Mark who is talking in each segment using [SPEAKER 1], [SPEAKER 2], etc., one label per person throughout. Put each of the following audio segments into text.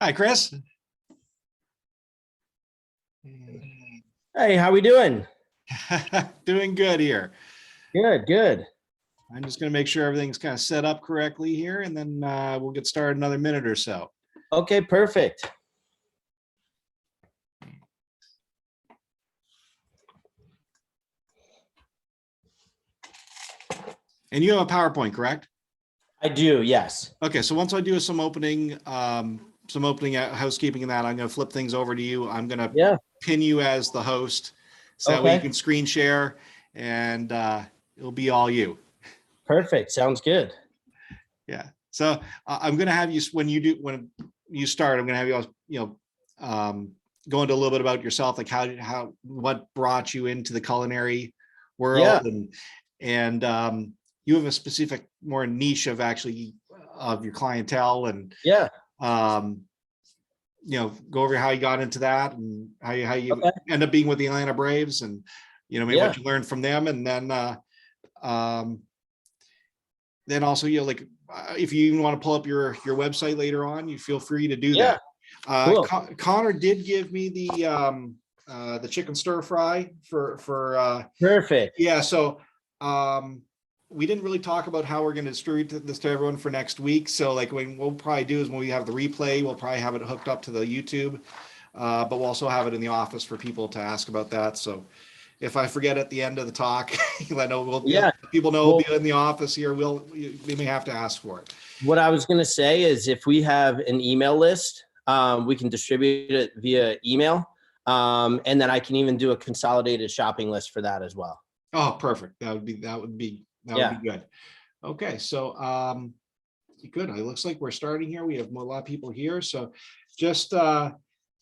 [SPEAKER 1] Hi, Chris.
[SPEAKER 2] Hey, how we doing?
[SPEAKER 1] Doing good here.
[SPEAKER 2] Good, good.
[SPEAKER 1] I'm just going to make sure everything's kind of set up correctly here, and then we'll get started in another minute or so.
[SPEAKER 2] Okay, perfect.
[SPEAKER 1] And you have a PowerPoint, correct?
[SPEAKER 2] I do, yes.
[SPEAKER 1] Okay, so once I do some opening housekeeping and that, I'm going to flip things over to you. I'm going to pin you as the host, so that way you can screen share, and it'll be all you.
[SPEAKER 2] Perfect. Sounds good.
[SPEAKER 1] Yeah. So I'm going to have you when you start. I'm going to have you go into a little bit about yourself, like what brought you into the culinary world, and you have a specific more niche of your clientele, and go over how you got into that and how you end up being with the Atlanta Braves, and maybe what you learned from them, and then also if you even want to pull up your website later on, you feel free to do that. Cool. Connor did give me the chicken stir fry for
[SPEAKER 2] perfect.
[SPEAKER 1] Yeah, so we didn't really talk about how we're going to distribute this to everyone for next week. So what we'll probably do is when we have the replay, we'll probably have it hooked up to the YouTube, but we'll also have it in the office for people to ask about that. So if I forget at the end of the talk, let know. People know we'll be in the office here. We may have to ask for it.
[SPEAKER 2] What I was going to say is, if we have an email list, we can distribute it via email, and then I can even do a consolidated shopping list for that as well.
[SPEAKER 1] Oh, perfect. That would be good. Okay, so good. It looks like we're starting here. We have a lot of people here. So just for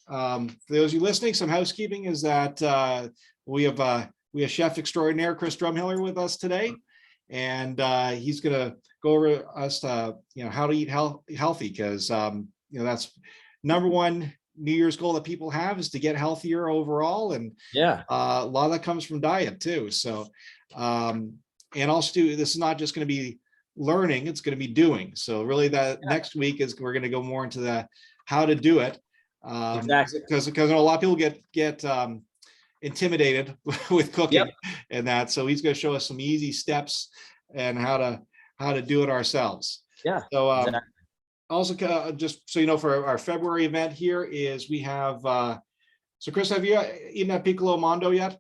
[SPEAKER 1] those of you listening, some housekeeping is that we have chef extraordinaire Chris Drumhiller with us today, and he's going to go over us how to eat healthy, because that's number one New Year's goal that people have, is to get healthier overall, and a lot of that comes from diet too. So and also this is not just going to be learning, it's going to be doing. So really next week we're going to go more into the how to do it, because a lot of people get intimidated with cooking and that. So he's going to show us some easy steps and how to do it ourselves. So also, just so you know, for our February event here is we have so Chris, have you eaten at Piccolo Mondo yet?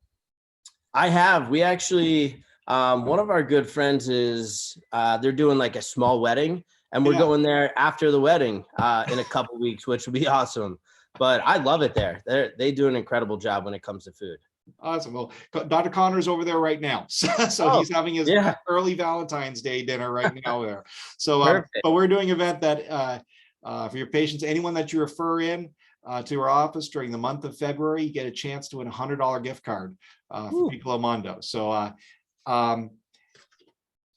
[SPEAKER 2] I have. We actually one of our good friends is they're doing like a small wedding, and we're going there after the wedding in a couple weeks, which would be awesome. But I love it there. They do an incredible job when it comes to food.
[SPEAKER 1] Awesome. Well, Dr. Connor's over there right now. So he's having his early Valentine's Day dinner right now there. So, but we're doing an event that for your patients, anyone that you refer in to our office during the month of February, you get a chance to win $100 gift card for Piccolo Mondo. So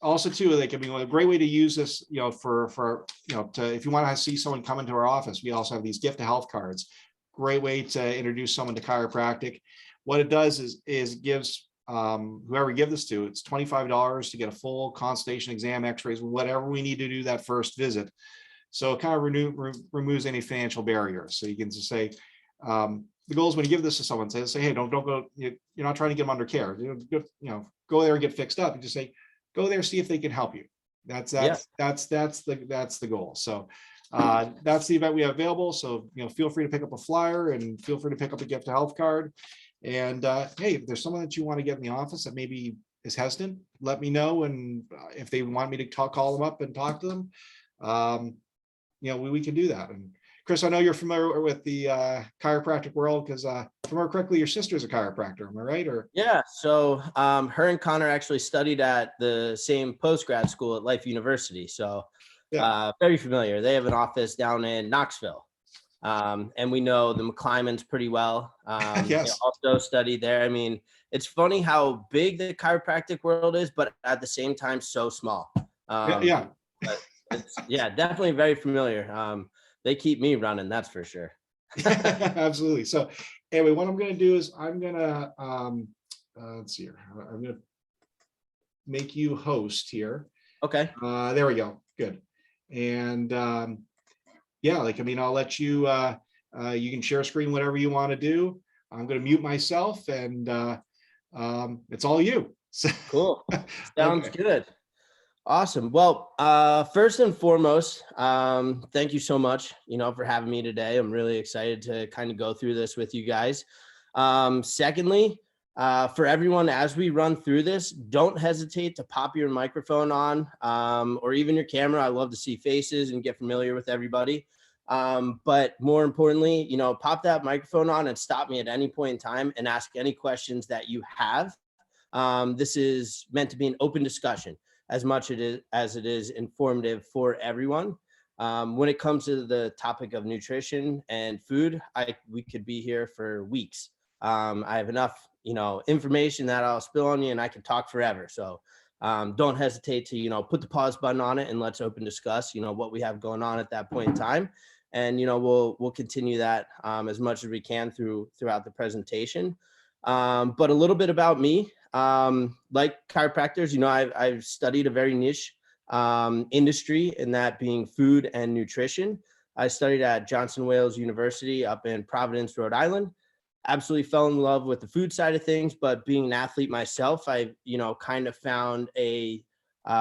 [SPEAKER 1] also too, a great way to use this, if you want to see someone come into our office, we also have these gift to health cards. Great way to introduce someone to chiropractic. What it does is gives whoever we give this to, it's $25 to get a full consultation, exam, x-rays, whatever we need to do that first visit. So it kind of removes any financial barriers. So you can just say, the goal is when you give this to someone, say, hey, don't go, you're not trying to get them under care. Go there and get fixed up. You just say, go there, see if they can help you. That's the goal. So that's the event we have available. So feel free to pick up a flyer, and feel free to pick up a gift to health card. And hey, if there's someone that you want to get in the office that maybe is hesitant, let me know. And if they want me to call them up and talk to them, we can do that. And Chris, I know you're familiar with the chiropractic world, because if I remember correctly, your sister's a chiropractor. Am I right? Or
[SPEAKER 2] so her and Connor actually studied at the same post-grad school at Life University. So very familiar. They have an office down in Knoxville. And we know the McClymans pretty well.
[SPEAKER 1] Yes.
[SPEAKER 2] Also studied there. I mean, it's funny how big the chiropractic world is, but at the same time, so small. But it's, definitely very familiar. They keep me running, that's for sure.
[SPEAKER 1] Absolutely. So anyway, what I'm going to do is I'm going to, let's see here. I'm going to make you host here.
[SPEAKER 2] Okay.
[SPEAKER 1] There we go. Good. And yeah, like, I mean, I'll let you, you can share screen, whatever you want to do. I'm going to mute myself and it's all you. So,
[SPEAKER 2] Cool. Sounds
[SPEAKER 1] okay.
[SPEAKER 2] good. Awesome. Well, first and foremost, thank you so much, for having me today. I'm really excited to kind of go through this with you guys. Secondly, for everyone, as we run through this, don't hesitate to pop your microphone on, or even your camera. I love to see faces and get familiar with everybody. But more importantly, pop that microphone on and stop me at any point in time and ask any questions that you have. This is meant to be an open discussion as much as it is informative for everyone. When it comes to the topic of nutrition and food, we could be here for weeks. I have enough, information that I'll spill on you, and I can talk forever. So don't hesitate to, put the pause button on it and let's open discuss, what we have going on at that point in time. And we'll continue that as much as we can throughout the presentation. But a little bit about me. Like chiropractors, I've studied a very niche industry, in that being food and nutrition. I studied at Johnson Wales University up in Providence, Rhode Island. Absolutely fell in love with the food side of things, but being an athlete myself, I, kind of found a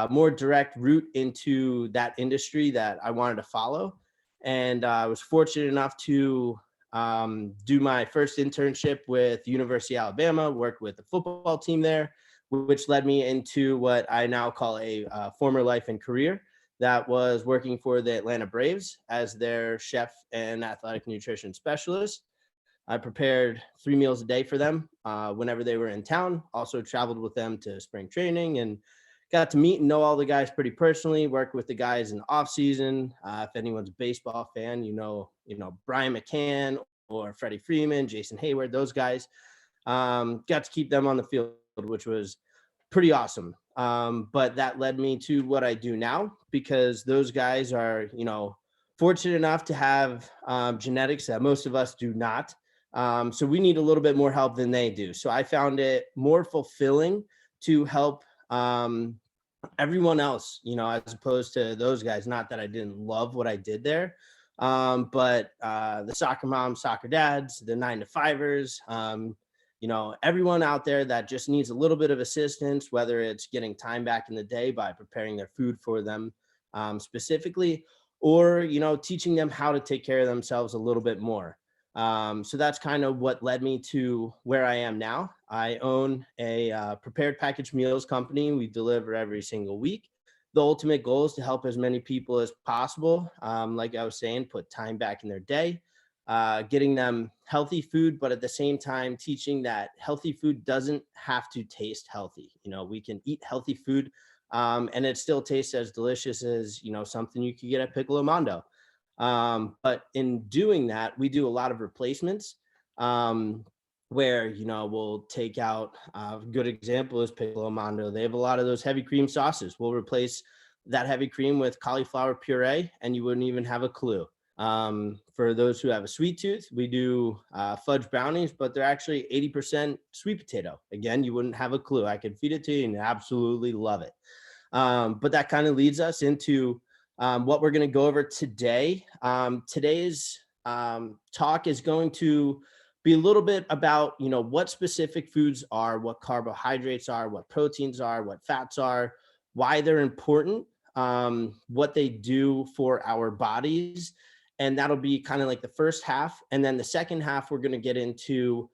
[SPEAKER 2] more direct route into that industry that I wanted to follow. And I was fortunate enough to do my first internship with University of Alabama, worked with the football team there, which led me into what I now call a former life and career. That was working for the Atlanta Braves as their chef and athletic nutrition specialist. I prepared 3 meals a day for them whenever they were in town. Also traveled with them to spring training and got to meet and know all the guys pretty personally. Worked with the guys in the off season. If anyone's a baseball fan, Brian McCann or Freddie Freeman, Jason Hayward, those guys. Got to keep them on the field, which was pretty awesome. But that led me to what I do now, because those guys are, fortunate enough to have genetics that most of us do not. So we need a little bit more help than they do. So I found it more fulfilling to help everyone else, as opposed to those guys. Not that I didn't love what I did there, but the soccer moms, soccer dads, the 9-to-5ers, everyone out there that just needs a little bit of assistance, whether it's getting time back in the day by preparing their food for them specifically, or, teaching them how to take care of themselves a little bit more. So that's kind of what led me to where I am now. I own a prepared packaged meals company. We deliver every single week. The ultimate goal is to help as many people as possible. Like I was saying, put time back in their day, getting them healthy food, but at the same time, teaching that healthy food doesn't have to taste healthy. We can eat healthy food and it still tastes as delicious as, something you could get at Piccolo Mondo. But in doing that, we do a lot of replacements where, we'll take out a good example is Piccolo Mondo. They have a lot of those heavy cream sauces. We'll replace that heavy cream with cauliflower puree and you wouldn't even have a clue. For those who have a sweet tooth, we do fudge brownies, but they're actually 80% sweet potato. Again, you wouldn't have a clue. I could feed it to you and absolutely love it. But that kind of leads us into what we're going to go over today. Today's talk is going to be a little bit about, what specific foods are, what carbohydrates are, what proteins are, what fats are, why they're important, what they do for our bodies. And that'll be kind of like the first half. And then the second half, we're going to get into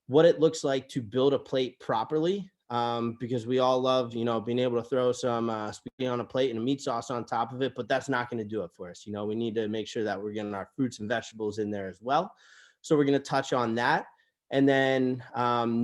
[SPEAKER 2] what it looks like to build a plate properly. Because we all love, being able to throw some spaghetti on a plate and a meat sauce on top of it, but that's not going to do it for us. We need to make sure that we're getting our fruits and vegetables in there as well. So we're going to touch on that. And then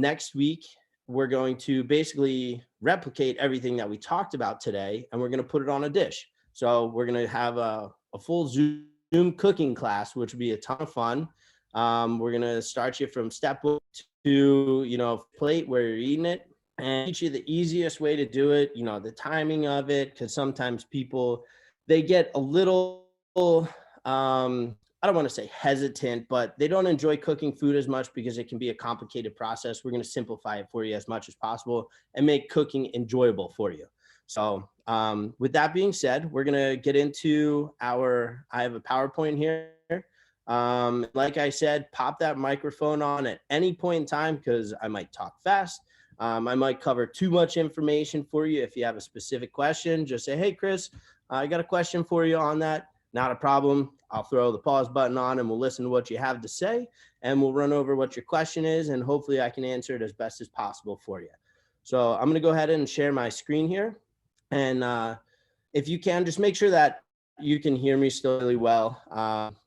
[SPEAKER 2] next week, we're going to basically replicate everything that we talked about today, and we're going to put it on a dish. So we're going to have a full Zoom cooking class, which will be a ton of fun. We're going to start you from step one to, plate where you're eating it, and teach you the easiest way to do it, the timing of it, because sometimes people, they get a little, I don't want to say hesitant, but they don't enjoy cooking food as much because it can be a complicated process. We're going to simplify it for you as much as possible and make cooking enjoyable for you. So with that being said, we're going to get into I have a PowerPoint here. Like I said, pop that microphone on at any point in time because I might talk fast. I might cover too much information for you. If you have a specific question, just say, hey, Chris, I got a question for you on that. Not a problem. I'll throw the pause button on and we'll listen to what you have to say and we'll run over what your question is and hopefully I can answer it as best as possible for you. So I'm going to go ahead and share my screen here. And if you can, just make sure that you can hear me still really well.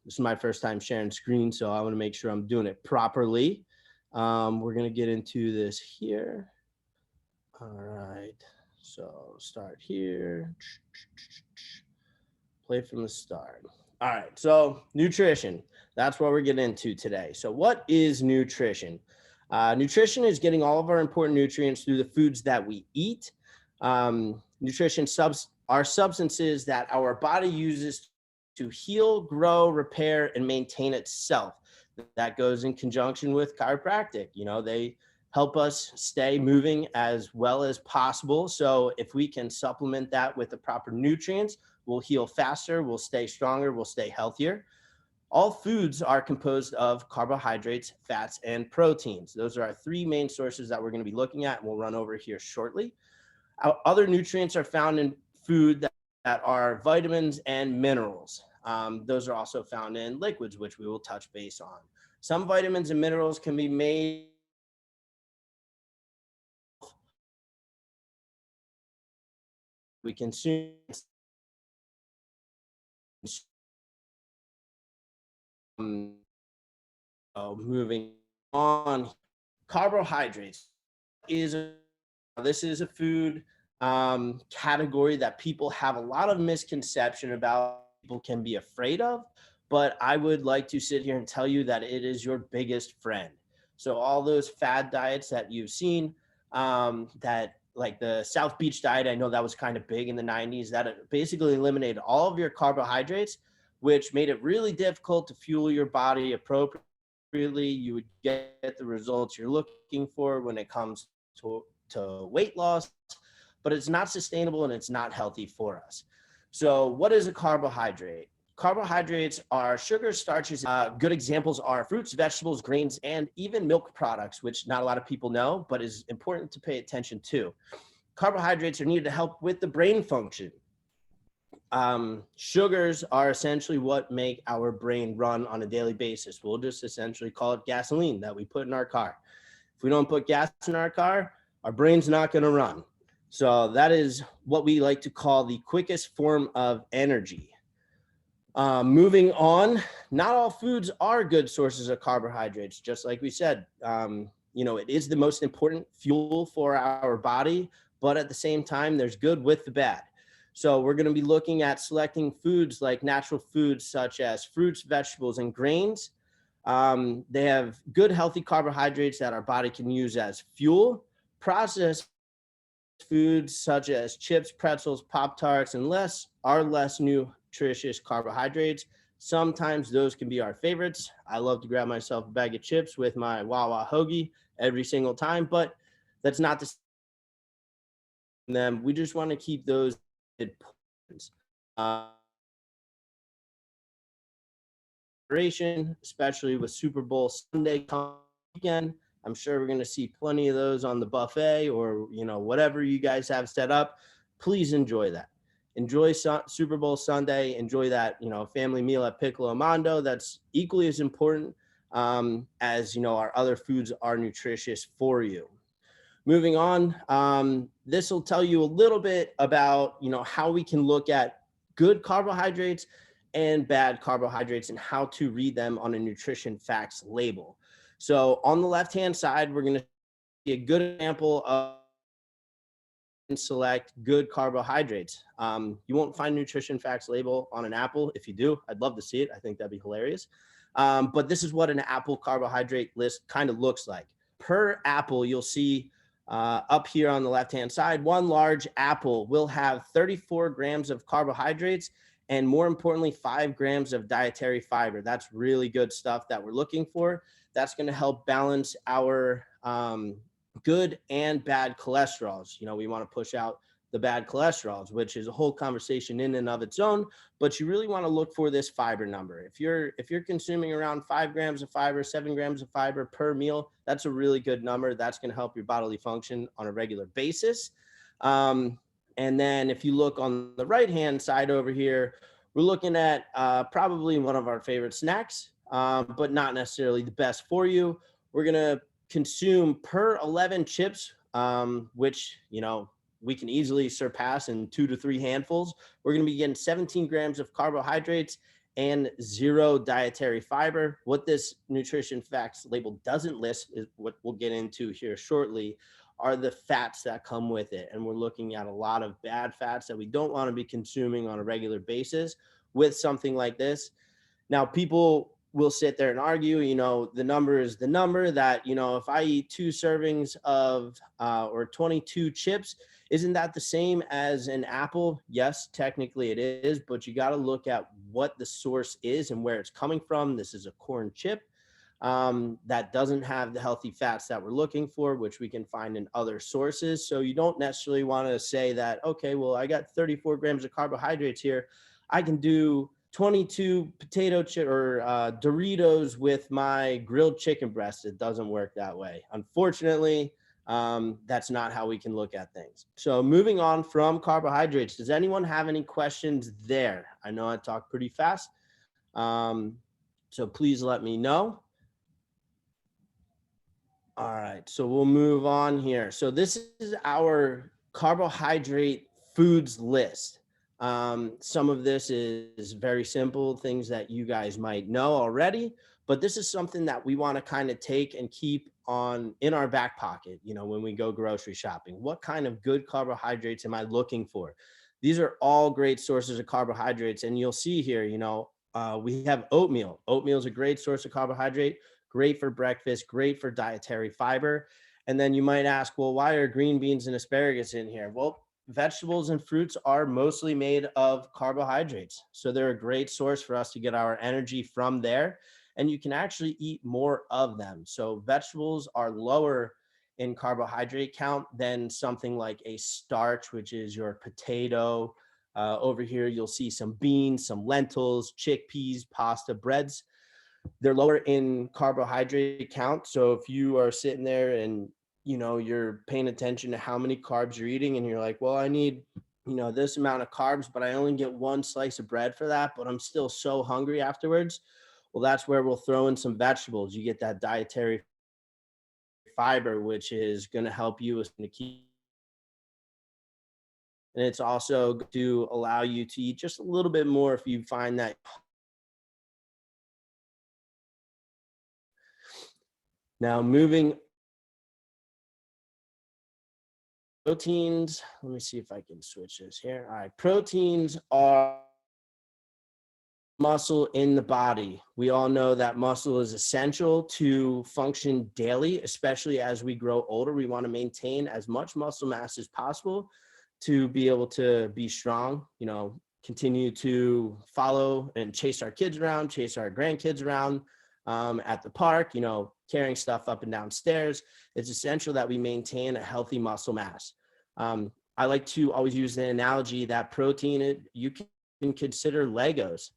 [SPEAKER 2] This is my first time sharing screen, so I want to make sure I'm doing it properly. We're going to get into this here. All right, so start here. Play from the start. All right, so nutrition. That's what we're getting into today. So what is nutrition? Nutrition is getting all of our important nutrients through the foods that we eat. Nutrition are substances that our body uses to heal, grow, repair, and maintain itself. That goes in conjunction with chiropractic. You know, they help us stay moving as well as possible. So if we can supplement that with the proper nutrients, we'll heal faster, we'll stay stronger, we'll stay healthier. All foods are composed of carbohydrates, fats, and proteins. Those are our three main sources that we're going to be looking at, and we'll run over here shortly. Other nutrients are found in food that are vitamins and minerals. Those are also found in liquids, which we will touch base on. Some vitamins and minerals can be made we consume. Moving on, carbohydrates this is a food category that people have a lot of misconception about, people can be afraid of, but I would like to sit here and tell you that it is your biggest friend. So all those fad diets that you've seen, that like the South Beach diet, I know that was kind of big in the 90s, that basically eliminated all of your carbohydrates, which made it really difficult to fuel your body appropriately. You would get the results you're looking for when it comes to weight loss, but it's not sustainable and it's not healthy for us. So what is a carbohydrate? Carbohydrates are sugar, starches. Good examples are fruits, vegetables, grains, and even milk products, which not a lot of people know, but is important to pay attention to. Carbohydrates are needed to help with the brain function. Sugars are essentially what make our brain run on a daily basis. We'll just essentially call it gasoline that we put in our car. If we don't put gas in our car, our brain's not going to run. So that is what we like to call the quickest form of energy. Moving on, not all foods are good sources of carbohydrates. Just like we said, it is the most important fuel for our body, but at the same time, there's good with the bad. So we're going to be looking at selecting foods like natural foods such as fruits, vegetables, and grains. They have good, healthy carbohydrates that our body can use as fuel. Processed foods such as chips, pretzels, Pop-Tarts, and less nutritious carbohydrates. Sometimes those can be our favorites. I love to grab myself a bag of chips with my Wawa hoagie every single time, but that's not the them. We just want to keep those especially with Super Bowl Sunday weekend. I'm sure we're going to see plenty of those on the buffet or, whatever you guys have set up. Please enjoy that. Enjoy Super Bowl Sunday. Enjoy that, family meal at Piccolo Mondo. That's equally as important as, our other foods are nutritious for you. Moving on, this will tell you a little bit about, how we can look at good carbohydrates and bad carbohydrates and how to read them on a nutrition facts label. So on the left-hand side, we're going to see a good example of select good carbohydrates. You won't find nutrition facts label on an apple. If you do, I'd love to see it. I think that'd be hilarious. But this is what an apple carbohydrate list kind of looks like. Per apple, you'll see up here on the left-hand side, one large apple will have 34 grams of carbohydrates and more importantly, 5 grams of dietary fiber. That's really good stuff that we're looking for. That's going to help balance our good and bad cholesterols. We want to push out the bad cholesterols, which is a whole conversation in and of its own. But you really want to look for this fiber number. If you're consuming around 5 grams of fiber, 7 grams of fiber per meal, that's a really good number. That's going to help your bodily function on a regular basis. And then if you look on the right-hand side over here, we're looking at probably one of our favorite snacks, but not necessarily the best for you. We're going to consume per 11 chips, which, we can easily surpass in 2 to 3 handfuls. We're going to be getting 17 grams of carbohydrates and 0 dietary fiber. What this nutrition facts label doesn't list is what we'll get into here shortly, are the fats that come with it. And we're looking at a lot of bad fats that we don't want to be consuming on a regular basis with something like this. Now, people will sit there and argue, the number is the number, that, if I eat 2 servings of or 22 chips, isn't that the same as an apple? Yes, technically it is, but you got to look at what the source is and where it's coming from. This is a corn chip that doesn't have the healthy fats that we're looking for, which we can find in other sources. So you don't necessarily want to say that, okay, well, I got 34 grams of carbohydrates here, I can do 22 potato chip or Doritos with my grilled chicken breast. It doesn't work that way. Unfortunately, that's not how we can look at things. So moving on from carbohydrates, does anyone have any questions there? I know I talked pretty fast, so please let me know. All right, so we'll move on here. So this is our carbohydrate foods list. Some of this is very simple, things that you guys might know already, but this is something that we want to kind of take and keep on in our back pocket, when we go grocery shopping. What kind of good carbohydrates am I looking for? These are all great sources of carbohydrates. And you'll see here, we have oatmeal. Oatmeal is a great source of carbohydrate, great for breakfast, great for dietary fiber. And then you might ask, well, why are green beans and asparagus in here? Well, vegetables and fruits are mostly made of carbohydrates. So they're a great source for us to get our energy from there. And you can actually eat more of them. So vegetables are lower in carbohydrate count than something like a starch, which is your potato. Over here, you'll see some beans, some lentils, chickpeas, pasta, breads. They're lower in carbohydrate count. So if you are sitting there and you're paying attention to how many carbs you're eating and you're like, well, I need, this amount of carbs, but I only get 1 slice of bread for that, but I'm still so hungry afterwards. Well, that's where we'll throw in some vegetables. You get that dietary fiber, which is going to help you with the key. And it's also going to allow you to eat just a little bit more if you find that. Now, moving proteins. Let me see if I can switch this here. All right. Proteins are muscle in the body. We all know that muscle is essential to function daily, especially as we grow older. We want to maintain as much muscle mass as possible to be able to be strong, continue to follow and chase our kids around, chase our grandkids around at the park, carrying stuff up and down stairs. It's essential that we maintain a healthy muscle mass. I like to always use the analogy that protein, you can consider Legos.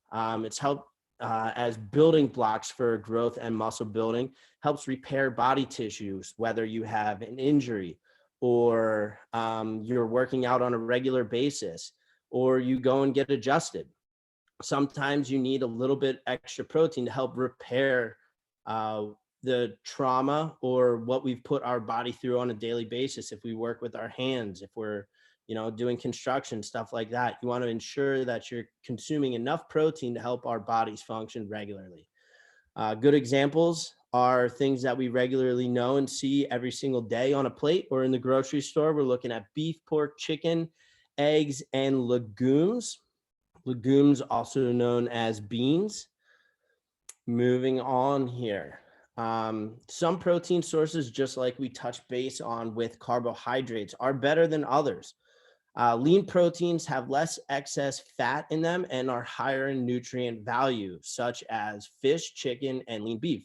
[SPEAKER 2] It's helped as building blocks for growth and muscle building, helps repair body tissues, whether you have an injury or you're working out on a regular basis, or you go and get adjusted. Sometimes you need a little bit extra protein to help repair the trauma or what we've put our body through on a daily basis. If we work with our hands, if we're doing construction, stuff like that, you want to ensure that you're consuming enough protein to help our bodies function regularly. Good examples are things that we regularly know and see every single day on a plate or in the grocery store. We're looking at beef, pork, chicken, eggs, and legumes. Legumes, also known as beans. Moving on here. Some protein sources, just like we touched base on with carbohydrates, are better than others. Lean proteins have less excess fat in them and are higher in nutrient value, such as fish, chicken, and lean beef.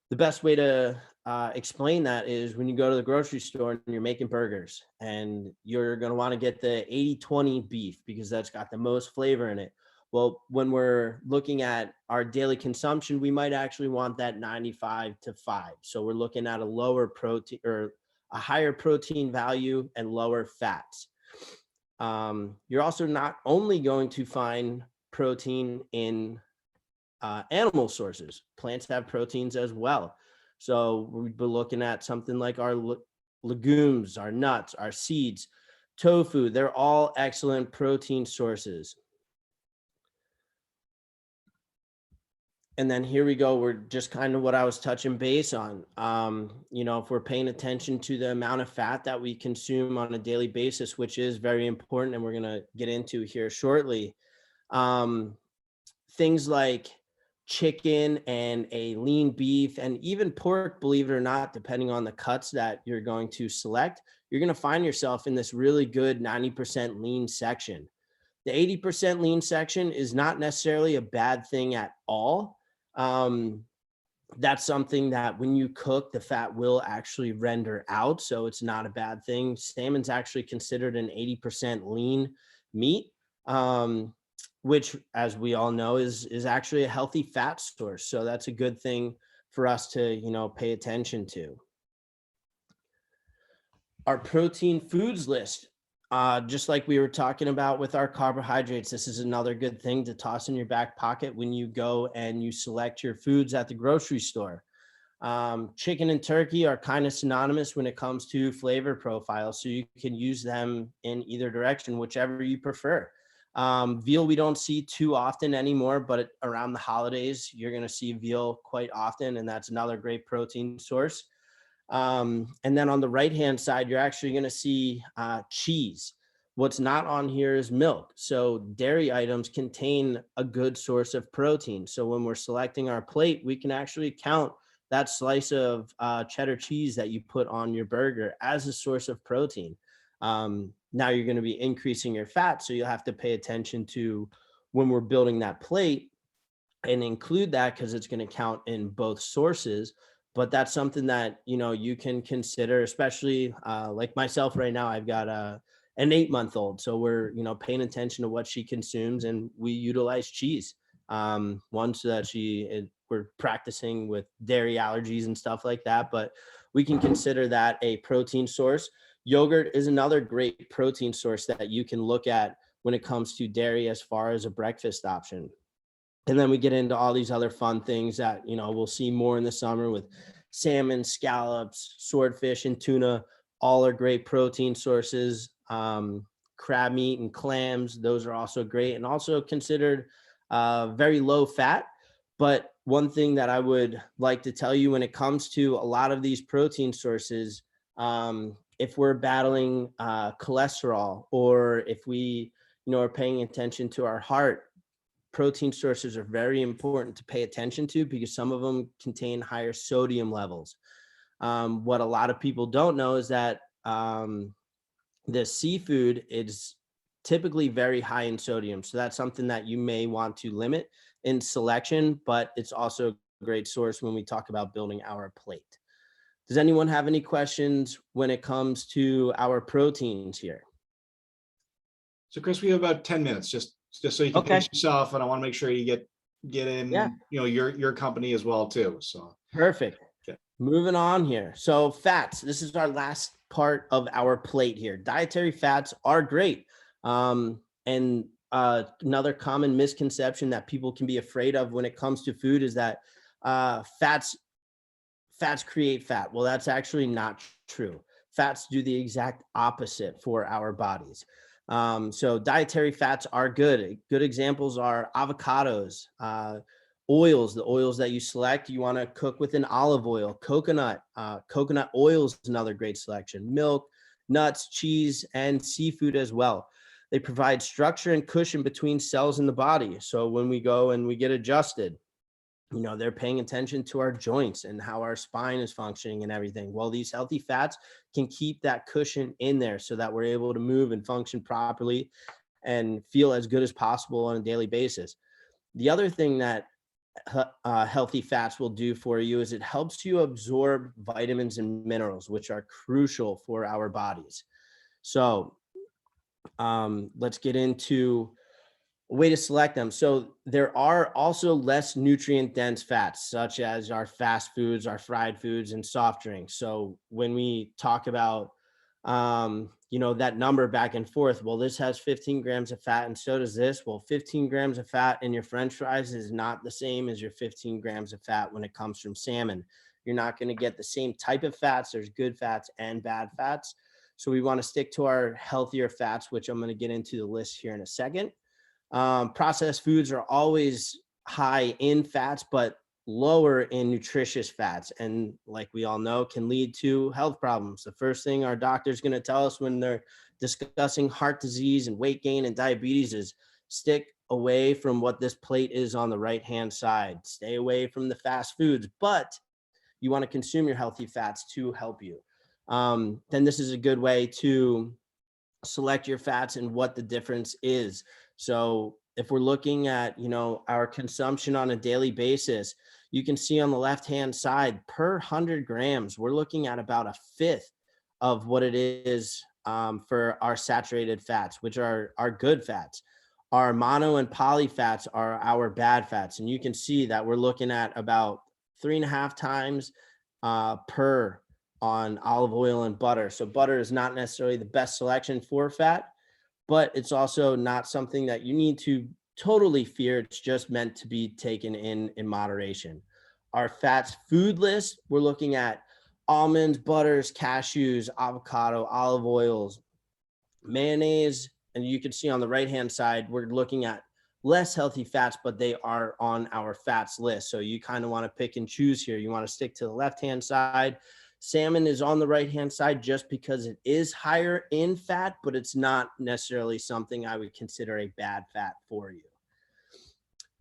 [SPEAKER 2] The best way to explain that is when you go to the grocery store and you're making burgers and you're going to want to get the 80-20 beef because that's got the most flavor in it. Well, when we're looking at our daily consumption, we might actually want that 95-5. So we're looking at a lower protein or a higher protein value and lower fats. You're also not only going to find protein in animal sources. Plants have proteins as well. So we'd be looking at something like our legumes, our nuts, our seeds, tofu. They're all excellent protein sources. And then here we go. We're just kind of what I was touching base on. If we're paying attention to the amount of fat that we consume on a daily basis, which is very important, and we're going to get into here shortly. Things like chicken and a lean beef and even pork, believe it or not, depending on the cuts that you're going to select, you're going to find yourself in this really good 90% lean section. The 80% lean section is not necessarily a bad thing at all. That's something that when you cook, the fat will actually render out. So it's not a bad thing. Salmon's actually considered an 80% lean meat. Which, as we all know, is actually a healthy fat source. So that's a good thing for us to, pay attention to. Our protein foods list, just like we were talking about with our carbohydrates, this is another good thing to toss in your back pocket when you go and you select your foods at the grocery store. Chicken and turkey are kind of synonymous when it comes to flavor profiles. So you can use them in either direction, whichever you prefer. Veal, we don't see too often anymore, but around the holidays, you're going to see veal quite often. And that's another great protein source. And then on the right-hand side, you're actually going to see cheese. What's not on here is milk. So dairy items contain a good source of protein. So when we're selecting our plate, we can actually count that slice of cheddar cheese that you put on your burger as a source of protein. Now you're going to be increasing your fat. So you'll have to pay attention to when we're building that plate and include that because it's going to count in both sources. But that's something that, you can consider, especially like myself right now. I've got an 8-month-old. So we're, paying attention to what she consumes, and we utilize cheese. One, so that we're practicing with dairy allergies and stuff like that, but we can consider that a protein source. Yogurt is another great protein source that you can look at when it comes to dairy as far as a breakfast option. And then we get into all these other fun things that, we'll see more in the summer with salmon, scallops, swordfish, and tuna. All are great protein sources. Crab meat and clams, those are also great and also considered very low fat. But one thing that I would like to tell you when it comes to a lot of these protein sources, if we're battling cholesterol, or if we, are paying attention to our heart, protein sources are very important to pay attention to because some of them contain higher sodium levels. What a lot of people don't know is that the seafood is typically very high in sodium. So that's something that you may want to limit in selection, but it's also a great source when we talk about building our plate. Does anyone have any questions when it comes to our proteins here?
[SPEAKER 1] So Chris, we have about 10 minutes, just so you can pace yourself, and I want to make sure you get in, your company as well too. So
[SPEAKER 2] perfect.
[SPEAKER 1] Okay.
[SPEAKER 2] Moving on here. So fats, this is our last part of our plate here. Dietary fats are great. And another common misconception that people can be afraid of when it comes to food is that fats create fat. Well, that's actually not true. Fats do the exact opposite for our bodies. So dietary fats are good. Good examples are avocados, oils, the oils that you select. You want to cook with an olive oil, coconut oil is another great selection, milk, nuts, cheese, and seafood as well. They provide structure and cushion between cells in the body. So when we go and we get adjusted, they're paying attention to our joints and how our spine is functioning and everything. Well, these healthy fats can keep that cushion in there so that we're able to move and function properly and feel as good as possible on a daily basis. The other thing that healthy fats will do for you is it helps you absorb vitamins and minerals, which are crucial for our bodies. So let's get into a way to select them. So there are also less nutrient dense fats, such as our fast foods, our fried foods, and soft drinks. So when we talk about, that number back and forth, well, this has 15 grams of fat and so does this. Well, 15 grams of fat in your French fries is not the same as your 15 grams of fat when it comes from salmon. You're not going to get the same type of fats. There's good fats and bad fats. So we want to stick to our healthier fats, which I'm going to get into the list here in a second. Processed foods are always high in fats, but lower in nutritious fats. And like we all know, can lead to health problems. The first thing our doctor is going to tell us when they're discussing heart disease and weight gain and diabetes is stick away from what this plate is on the right-hand side. Stay away from the fast foods, but you want to consume your healthy fats to help you. Then this is a good way to select your fats and what the difference is. So if we're looking at, our consumption on a daily basis, you can see on the left-hand side per 100 grams, we're looking at about a fifth of what it is for our saturated fats, which are our good fats. Our mono and poly fats are our bad fats. And you can see that we're looking at about 3.5 times per on olive oil and butter. So butter is not necessarily the best selection for fat, but it's also not something that you need to totally fear. It's just meant to be taken in moderation. Our fats food list, we're looking at almonds, butters, cashews, avocado, olive oils, mayonnaise, and you can see on the right-hand side, we're looking at less healthy fats, but they are on our fats list. So you kind of want to pick and choose here. You want to stick to the left-hand side. Salmon is on the right-hand side just because it is higher in fat, but it's not necessarily something I would consider a bad fat for you.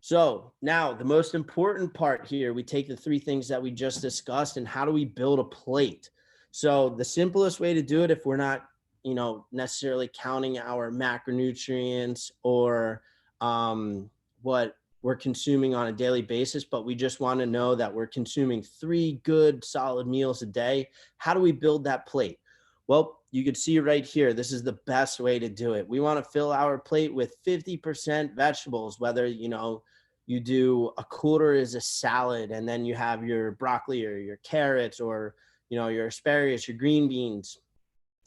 [SPEAKER 2] So now the most important part here, we take the three things that we just discussed and how do we build a plate? So the simplest way to do it, if we're not, necessarily counting our macronutrients or what we're consuming on a daily basis, but we just want to know that we're consuming 3 good solid meals a day. How do we build that plate? Well, you can see right here, this is the best way to do it. We want to fill our plate with 50% vegetables, whether, you do a quarter is a salad and then you have your broccoli or your carrots or, your asparagus, your green beans.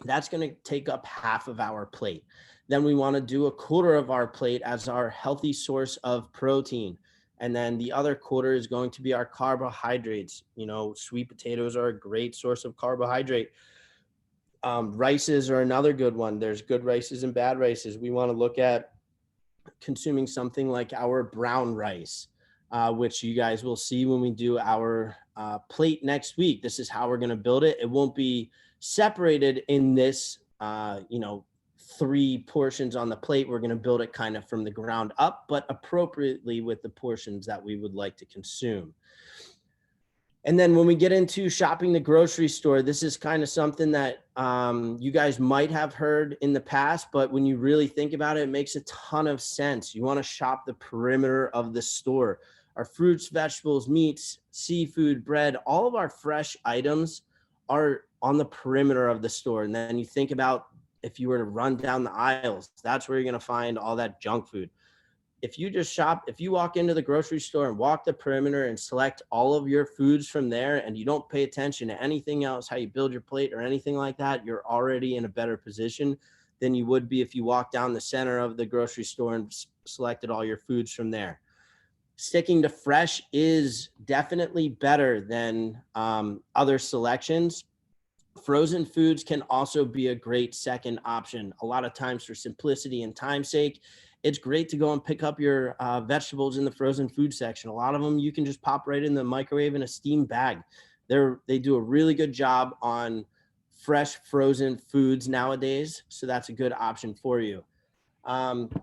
[SPEAKER 2] That's going to take up half of our plate. Then we want to do a quarter of our plate as our healthy source of protein. And then the other quarter is going to be our carbohydrates. Sweet potatoes are a great source of carbohydrate. Rices are another good one. There's good rices and bad rices. We want to look at consuming something like our brown rice, which you guys will see when we do our plate next week. This is how we're going to build it. It won't be separated in this, 3 portions on the plate. We're going to build it kind of from the ground up, but appropriately with the portions that we would like to consume. And then when we get into shopping the grocery store, this is kind of something that you guys might have heard in the past, but when you really think about it, it makes a ton of sense. You want to shop the perimeter of the store. Our fruits, vegetables, meats, seafood, bread, all of our fresh items are on the perimeter of the store. And then you think about if you were to run down the aisles, that's where you're going to find all that junk food. If you just shop, if you walk into the grocery store and walk the perimeter and select all of your foods from there and you don't pay attention to anything else, how you build your plate or anything like that, you're already in a better position than you would be if you walk down the center of the grocery store and selected all your foods from there. Sticking to fresh is definitely better than other selections. Frozen foods can also be a great second option. A lot of times for simplicity and time's sake, it's great to go and pick up your vegetables in the frozen food section. A lot of them you can just pop right in the microwave in a steam bag. They do a really good job on fresh frozen foods nowadays. So that's a good option for you.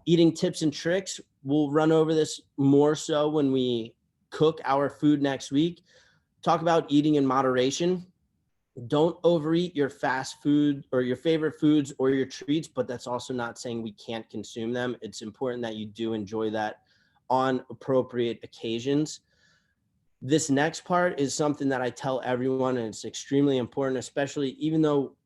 [SPEAKER 2] Eating tips and tricks, we'll run over this more so when we cook our food next week. Talk about eating in moderation. Don't overeat your fast food or your favorite foods or your treats, but that's also not saying we can't consume them. It's important that you do enjoy that on appropriate occasions. This next part is something that I tell everyone, and it's extremely important, especially even though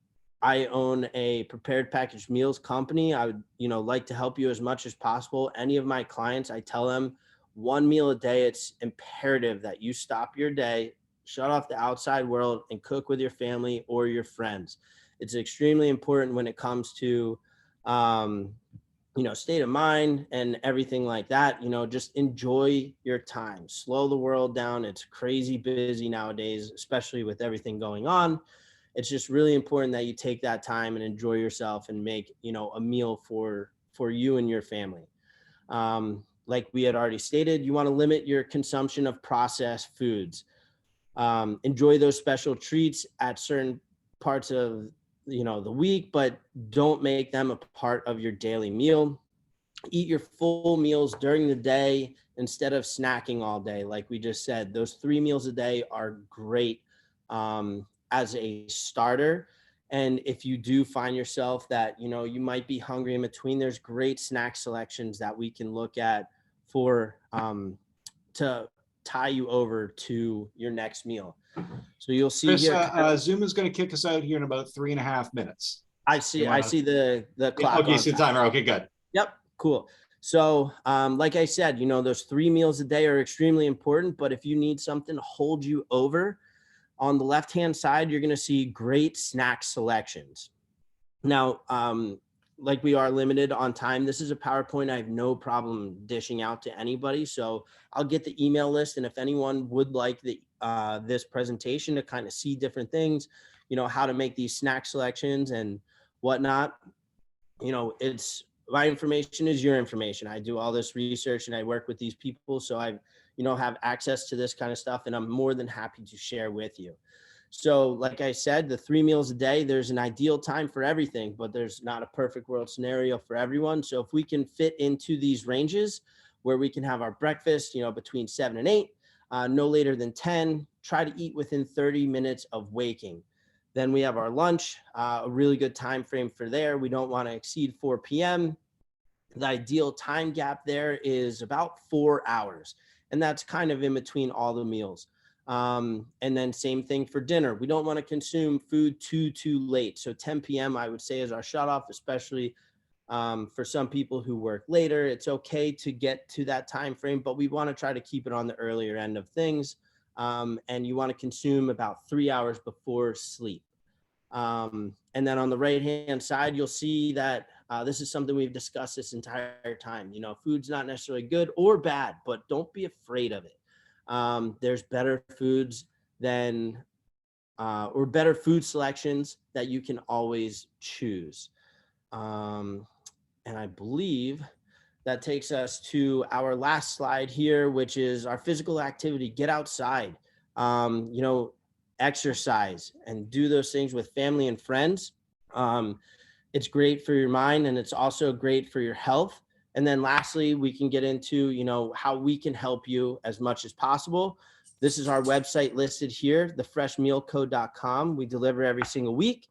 [SPEAKER 2] I own a prepared packaged meals company. I would, like to help you as much as possible. Any of my clients, I tell them 1 meal a day. It's imperative that you stop your day, shut off the outside world, and cook with your family or your friends. It's extremely important when it comes to, state of mind and everything like that. Just enjoy your time, slow the world down. It's crazy busy nowadays, especially with everything going on. It's just really important that you take that time and enjoy yourself and make, a meal for you and your family. Like we had already stated, you want to limit your consumption of processed foods. Enjoy those special treats at certain parts of the week, but don't make them a part of your daily meal. Eat your full meals during the day instead of snacking all day. Like we just said, those 3 meals a day are great as a starter. And if you do find yourself that you might be hungry in between, there's great snack selections that we can look at for to tie you over to your next meal. So you'll see
[SPEAKER 1] Chris,
[SPEAKER 2] here.
[SPEAKER 1] Zoom is going to kick us out here in about 3.5 minutes.
[SPEAKER 2] I see the clock.
[SPEAKER 1] Okay, see the timer. Okay, good.
[SPEAKER 2] Yep, cool. So like I said, those 3 meals a day are extremely important, but if you need something to hold you over, on the left-hand side, you're going to see great snack selections. Now, like we are limited on time, this is a PowerPoint I have no problem dishing out to anybody. So I'll get the email list. And if anyone would like this presentation to kind of see different things, how to make these snack selections and whatnot, it's my information is your information. I do all this research and I work with these people. So I, have access to this kind of stuff, and I'm more than happy to share with you. So like I said, the 3 meals a day, there's an ideal time for everything, but there's not a perfect world scenario for everyone. So if we can fit into these ranges where we can have our breakfast, between 7 and 8, no later than 10, try to eat within 30 minutes of waking. Then we have our lunch, a really good time frame for there. We don't want to exceed 4 p.m. The ideal time gap there is about 4 hours. And that's kind of in between all the meals. And then same thing for dinner. We don't want to consume food too late. So 10 p.m. I would say is our shut off, especially for some people who work later. It's okay to get to that time frame, but we want to try to keep it on the earlier end of things. And you want to consume about 3 hours before sleep. And then on the right-hand side, you'll see that this is something we've discussed this entire time. Food's not necessarily good or bad, but don't be afraid of it. There's better foods than, or better food selections that you can always choose. And I believe that takes us to our last slide here, which is our physical activity. Get outside, exercise and do those things with family and friends. It's great for your mind, and it's also great for your health. And then lastly, we can get into, how we can help you as much as possible. This is our website listed here, thefreshmealcode.com. We deliver every single week.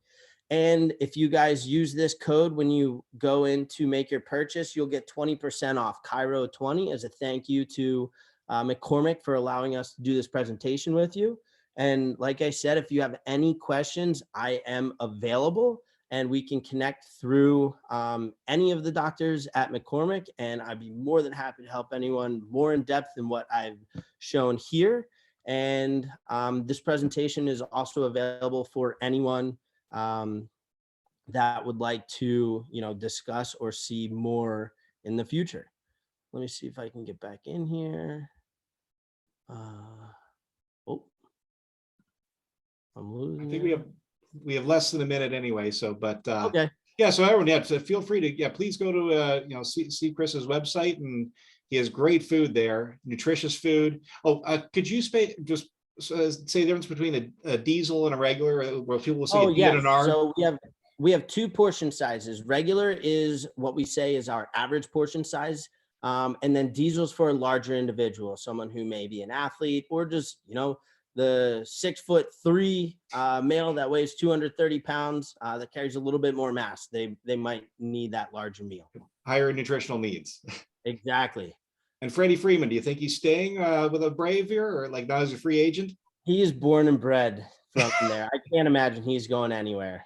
[SPEAKER 2] And if you guys use this code when you go in to make your purchase, you'll get 20% off, Cairo 20, as a thank you to McCormick for allowing us to do this presentation with you. And like I said, if you have any questions, I am available. And we can connect through any of the doctors at McCormick, and I'd be more than happy to help anyone more in depth than what I've shown here. And this presentation is also available for anyone that would like to, discuss or see more in the future. Let me see if I can get back in here. I'm losing.
[SPEAKER 1] I think we have less than a minute anyway. So, but
[SPEAKER 2] okay.
[SPEAKER 1] Yeah. So everyone, so feel free to please go to see Chris's website, and he has great food there, nutritious food. Oh, could you say the difference between a diesel and a regular? Where people will say
[SPEAKER 2] yes.
[SPEAKER 1] an R.
[SPEAKER 2] So we have 2 portion sizes. Regular is what we say is our average portion size. And then diesel's for a larger individual, someone who may be an athlete or just, the 6'3" male that weighs 230 pounds that carries a little bit more mass. They might need that larger meal.
[SPEAKER 1] Higher nutritional needs.
[SPEAKER 2] Exactly.
[SPEAKER 1] And Freddie Freeman, do you think he's staying with a Brave here, or like not as a free agent?
[SPEAKER 2] He is born and bred from there. I can't imagine he's going anywhere.